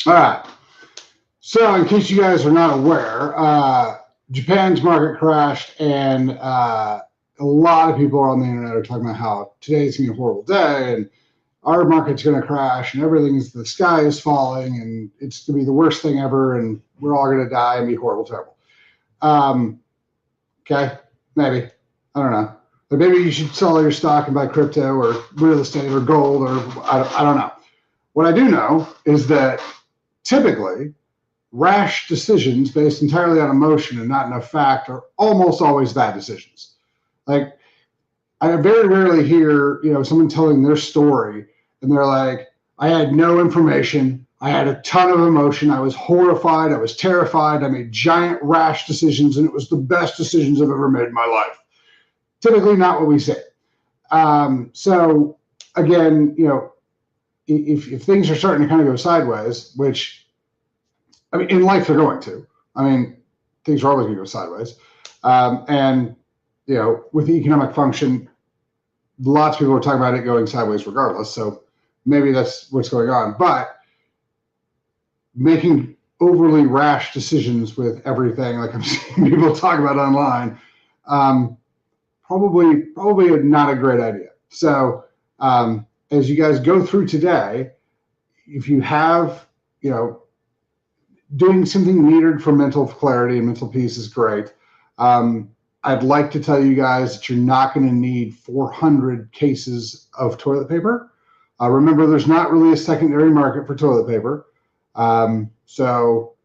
All right. So, in case you guys are not aware, Japan's market crashed, and a lot of people on the internet are talking about how today's going to be a horrible day, and our market's going to crash, and the sky is falling, and it's going to be the worst thing ever, and we're all going to die and be horrible, terrible. Um, okay, maybe. I don't know. But maybe you should sell all your stock and buy crypto or real estate or gold, or I don't know. What I do know is that typically rash decisions based entirely on emotion and not enough fact are almost always bad decisions. Like, I very rarely hear, someone telling their story and they're like, I had no information. I had a ton of emotion. I was horrified. I was terrified. I made giant rash decisions, and it was the best decisions I've ever made in my life. Typically not what we say. So again, if things are starting to kind of go sideways, which, I mean, in life they're going to. I mean, things are always going to go sideways. And, with the economic function, lots of people are talking about it going sideways regardless. So maybe that's what's going on. But making overly rash decisions with everything, like I'm seeing people talk about online, probably not a great idea. So as you guys go through today, if you have, doing something metered for mental clarity and mental peace is great. I'd like to tell you guys that you're not going to need 400 cases of toilet paper. Remember, there's not really a secondary market for toilet paper. So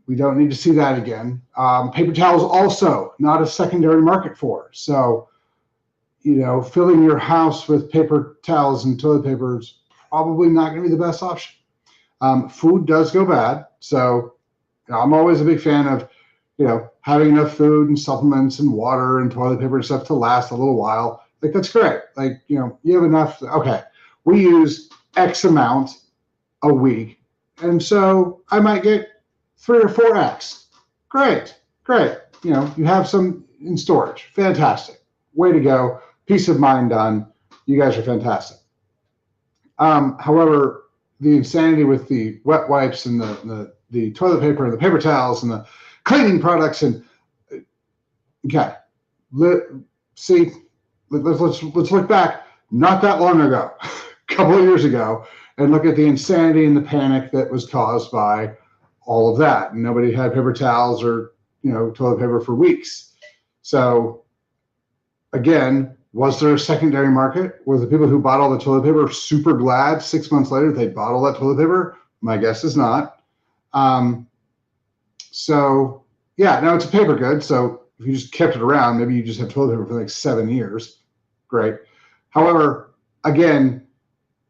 we don't need to see that again. Paper towels also not a secondary market for. So, filling your house with paper towels and toilet paper is probably not going to be the best option. Food does go bad. So I'm always a big fan of, having enough food and supplements and water and toilet paper and stuff to last a little while. Like, that's great. Like, you have enough. Okay, we use X amount a week. And so I might get 3 or 4X. Great. You have some in storage. Fantastic. Way to go. Peace of mind done. You guys are fantastic. However, the insanity with the wet wipes and the toilet paper and the paper towels and the cleaning products and okay, let's look back not that long ago, a couple of years ago, and look at the insanity and the panic that was caused by all of that. And nobody had paper towels or toilet paper for weeks. So again, was there a secondary market? Were the people who bought all the toilet paper super glad 6 months later they bought all that toilet paper? My guess is not. So yeah, now it's a paper good. So if you just kept it around, maybe you just have toilet paper for like 7 years. Great. However, again,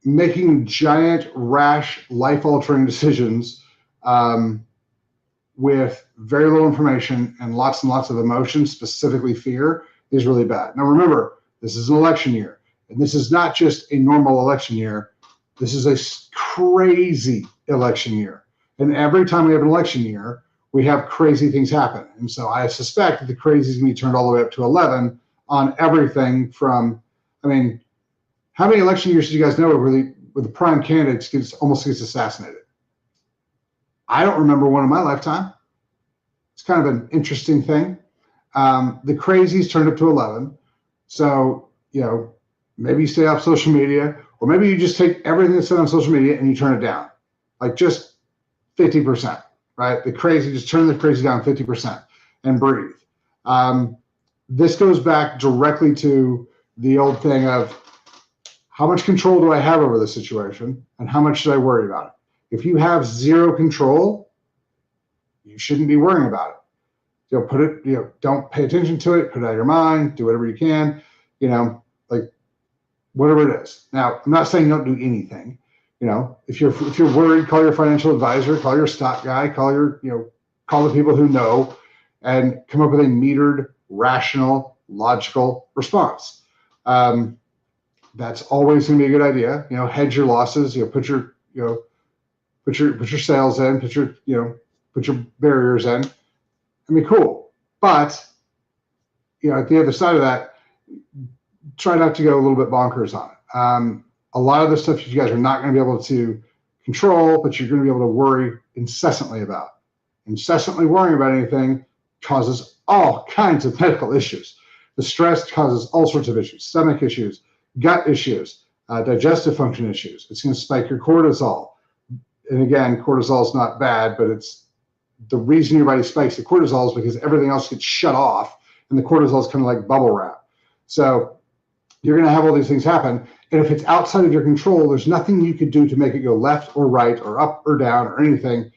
making giant, rash, life-altering decisions with very little information and lots of emotion, specifically fear, is really bad. Now remember, this is an election year, and this is not just a normal election year. This is a crazy election year. And every time we have an election year, we have crazy things happen. And so I suspect that the crazy is going to be turned all the way up to 11 on everything from, I mean, how many election years do you guys know where the prime candidate almost gets assassinated? I don't remember one in my lifetime. It's kind of an interesting thing. The crazies turned up to 11. So, maybe you stay off social media, or maybe you just take everything that's said on social media and you turn it down, like just 50%, right? Just turn the crazy down 50% and breathe. This goes back directly to the old thing of how much control do I have over the situation and how much should I worry about it? If you have zero control, you shouldn't be worrying about it. Don't pay attention to it, put it out of your mind, do whatever you can, like whatever it is. Now, I'm not saying don't do anything. If you're worried, call your financial advisor, call your stock guy, call the people who know, and come up with a metered, rational, logical response. That's always going to be a good idea. Hedge your losses, put your sales in, put your barriers in. I mean, cool. But, at the other side of that, try not to go a little bit bonkers on it. A lot of the stuff you guys are not going to be able to control, but you're going to be able to worry incessantly about. Incessantly worrying about anything causes all kinds of medical issues. The stress causes all sorts of issues, stomach issues, gut issues, digestive function issues. It's going to spike your cortisol. And again, cortisol is not bad, but it's the reason your body spikes the cortisol is because everything else gets shut off, and the cortisol is kind of like bubble wrap. So you're going to have all these things happen. And if it's outside of your control, there's nothing you could do to make it go left or right or up or down or anything.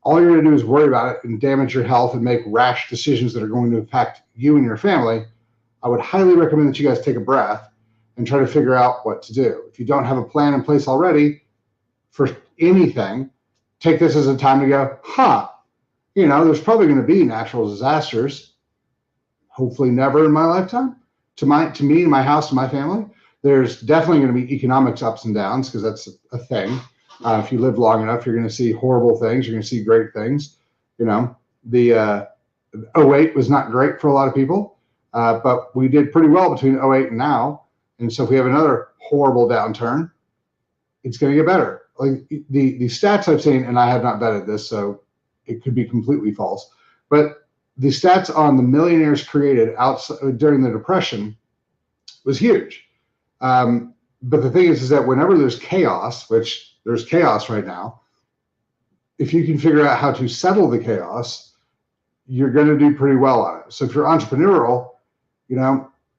All you're going to do is worry about it and damage your health and make rash decisions that are going to impact you and your family. I would highly recommend that you guys take a breath and try to figure out what to do. If you don't have a plan in place already for anything, take this as a time to go, there's probably going to be natural disasters. Hopefully never in my lifetime. To me, and my house, and my family. There's definitely going to be economics ups and downs because that's a thing. If you live long enough, you're going to see horrible things. You're going to see great things. The 08 was not great for a lot of people, but we did pretty well between 08 and now. And so if we have another horrible downturn, it's going to get better. Like the stats I've seen, and I have not vetted this, so it could be completely false, but the stats on the millionaires created during the Depression was huge. But the thing is that whenever there's chaos, which there's chaos right now, if you can figure out how to settle the chaos, you're going to do pretty well on it. So if you're entrepreneurial,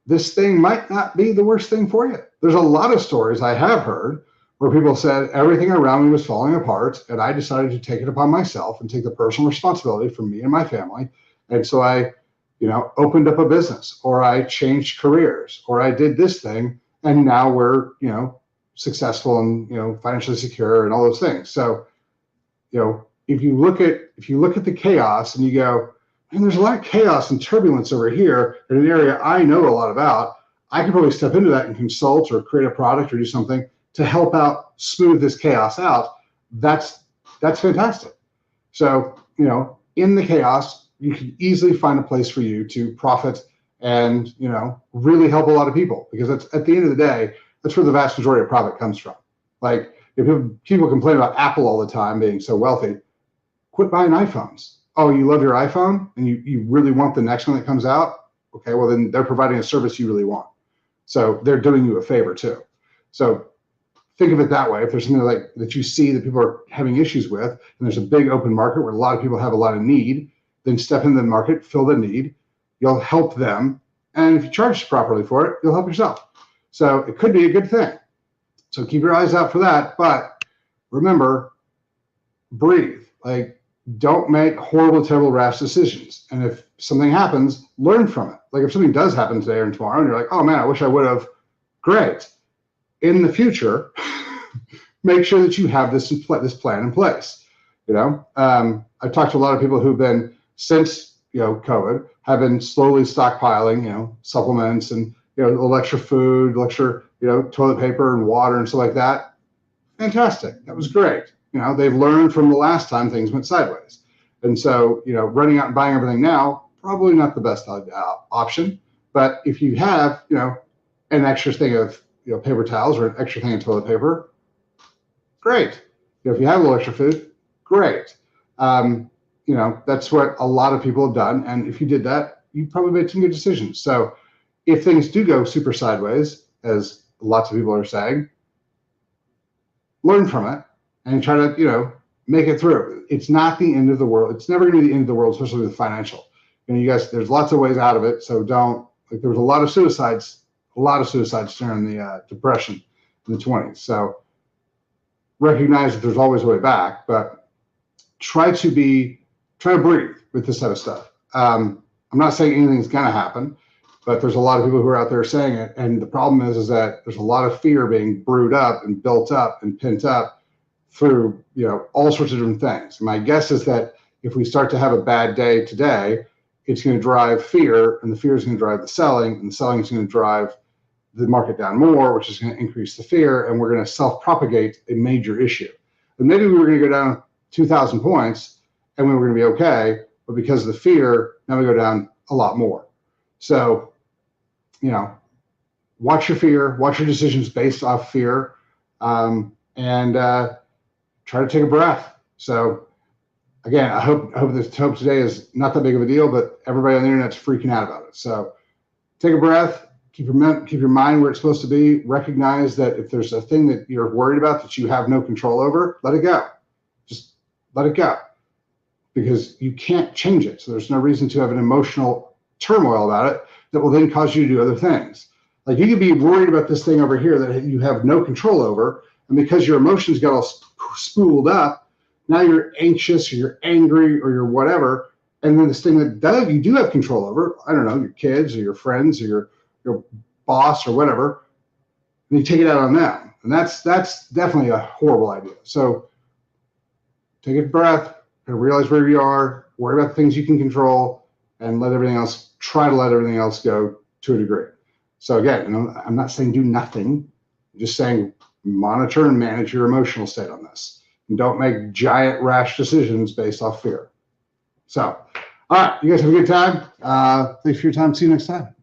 this thing might not be the worst thing for you. There's a lot of stories I have heard where people said everything around me was falling apart, and I decided to take it upon myself and take the personal responsibility for me and my family. And so I, opened up a business, or I changed careers, or I did this thing, and now we're, successful and, financially secure and all those things. So, if you look at the chaos and you go, and there's a lot of chaos and turbulence over here in an area I know a lot about, I could probably step into that and consult or create a product or do something to help out smooth this chaos out. That's fantastic. So, in the chaos, you can easily find a place for you to profit and, really help a lot of people, because that's, at the end of the day, that's where the vast majority of profit comes from. Like, if people complain about Apple all the time being so wealthy, quit buying iPhones. Oh, you love your iPhone and you really want the next one that comes out? Okay, well then they're providing a service you really want. So they're doing you a favor too. So think of it that way. If there's something like that you see that people are having issues with, and there's a big open market where a lot of people have a lot of need, then step into the market, fill the need, you'll help them. And if you charge properly for it, you'll help yourself. So it could be a good thing. So keep your eyes out for that. But remember, breathe. Like, don't make horrible, terrible, rash decisions. And if something happens, learn from it. Like, if something does happen today or tomorrow, and you're like, oh man, I wish I would have, great. In the future, make sure that you have this plan in place. I've talked to a lot of people who've been, since COVID, have been slowly stockpiling, supplements and a little extra food, extra toilet paper and water and stuff like that. Fantastic. That was great. They've learned from the last time things went sideways. And so, running out and buying everything now, probably not the best option. But if you have, an extra thing of, paper towels or an extra thing of toilet paper, great. If you have a little extra food, great. That's what a lot of people have done. And if you did that, you probably made some good decisions. So if things do go super sideways, as lots of people are saying, learn from it and try to, make it through. It's not the end of the world. It's never going to be the end of the world, especially with financial. You guys, there's lots of ways out of it. So there was a lot of suicides during the Depression in the 20s. So recognize that there's always a way back, but try to breathe with this type of stuff. I'm not saying anything's going to happen, but there's a lot of people who are out there saying it. And the problem is that there's a lot of fear being brewed up and built up and pent up through, all sorts of different things. My guess is that if we start to have a bad day today, it's going to drive fear, and the fear is going to drive the selling, and the selling is going to drive the market down more, which is going to increase the fear, and we're going to self-propagate a major issue. And maybe we were going to go down 2,000 points and we were going to be okay, but because of the fear, now we go down a lot more. So, watch your fear, watch your decisions based off fear, and try to take a breath. So again, I hope today is not that big of a deal, but everybody on the internet's freaking out about it. So take a breath, keep your mind where it's supposed to be. Recognize that if there's a thing that you're worried about that you have no control over, let it go. Just let it go, because you can't change it. So there's no reason to have an emotional turmoil about it that will then cause you to do other things. Like you could be worried about this thing over here that you have no control over, and because your emotions got all spooled up, now you're anxious or you're angry or you're whatever. And then this thing that you do have control over, I don't know, your kids or your friends or your boss or whatever, and you take it out on them. And that's definitely a horrible idea. So take a breath and realize where you are, worry about the things you can control, and try to let everything else go to a degree. So again, I'm not saying do nothing. I'm just saying monitor and manage your emotional state on this. And don't make giant rash decisions based off fear. So, all right, you guys have a good time. Thanks for your time. See you next time.